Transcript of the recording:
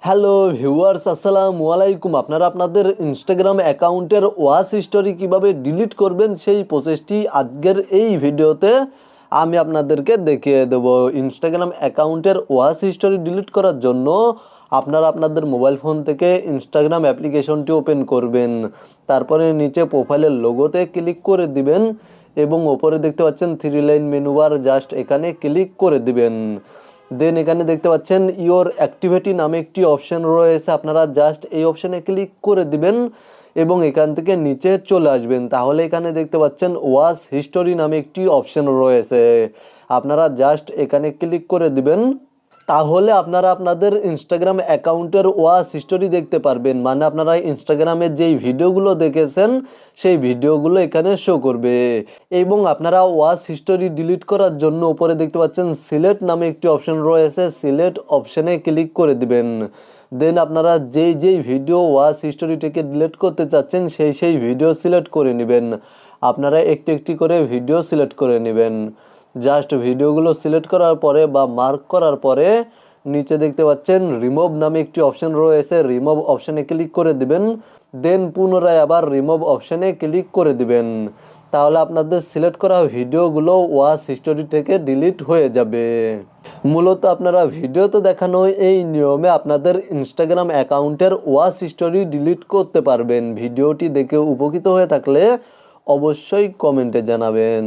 Hello viewers, আসসালামু আলাইকুম। আপনারা আপনাদের ইনস্টাগ্রাম অ্যাকাউন্টের ওয়াচ হিস্টোরি কিভাবে ডিলিট করবেন সেই প্রসেসটি আজকের এই ভিডিওতে আমি আপনাদেরকে দেখিয়ে দেব। ইনস্টাগ্রাম অ্যাকাউন্টের ওয়াচ হিস্টোরি ডিলিট করার জন্য আপনারা আপনাদের মোবাইল ফোন থেকে ইনস্টাগ্রাম অ্যাপ্লিকেশনটি ওপেন করবেন। তারপরে নিচে প্রোফাইলের লোগোতে ক্লিক করে দিবেন এবং ওপরে দেখতে পাচ্ছেন 3 লাইন মেনু বার, জাস্ট এখানে ক্লিক করে দিবেন। দেন এখানে দেখতে পাচ্ছেন ইওর অ্যাক্টিভিটি নামে একটি অপশন রয়েছে, আপনারা জাস্ট এই অপশানে ক্লিক করে দিবেন এবং এখান থেকে নিচে চলে আসবেন। তাহলে এখানে দেখতে পাচ্ছেন ওয়াচ হিস্টোরি নামে একটি অপশন রয়েছে, আপনারা জাস্ট এখানে ক্লিক করে দিবেন। তাহলে আপনারা আপনাদের ইনস্টাগ্রাম অ্যাকাউন্টের ওয়াচ হিস্টোরি দেখতে পারবেন, মানে আপনারা ইনস্টাগ্রামে যেই ভিডিওগুলো দেখেছেন সেই ভিডিওগুলো এখানে শো করবে। এবং আপনারা ওয়াচ হিস্টোরি ডিলিট করার জন্য উপরে দেখতে পাচ্ছেন সিলেক্ট নামে একটি অপশন রয়েছে, সিলেক্ট অপশানে ক্লিক করে দিবেন। দেন আপনারা যেই ভিডিও ওয়াচ হিস্টোরি থেকে ডিলিট করতে চাচ্ছেন সেই ভিডিও সিলেক্ট করে নেবেন। আপনারা একটি একটি করে ভিডিও সিলেক্ট করে নেবেন। জাস্ট ভিডিওগুলো সিলেক্ট করার পরে বা মার্ক করার পরে নিচে দেখতে পাচ্ছেন রিমুভ নামে একটি অপশন রয়েছে, রিমুভ অপশানে ক্লিক করে দিবেন। দেন পুনরায় আবার রিমুভ অপশানে ক্লিক করে দিবেন। তাহলে আপনাদের সিলেক্ট করা ভিডিওগুলো ওয়াচ হিস্টোরি থেকে ডিলিট হয়ে যাবে। মূলত আপনারা ভিডিওতে দেখানো এই নিয়মে আপনাদের ইনস্টাগ্রাম অ্যাকাউন্টের ওয়াচ হিস্টোরি ডিলিট করতে পারবেন। ভিডিওটি দেখে উপকৃত হয়ে থাকলে অবশ্যই কমেন্টে জানাবেন।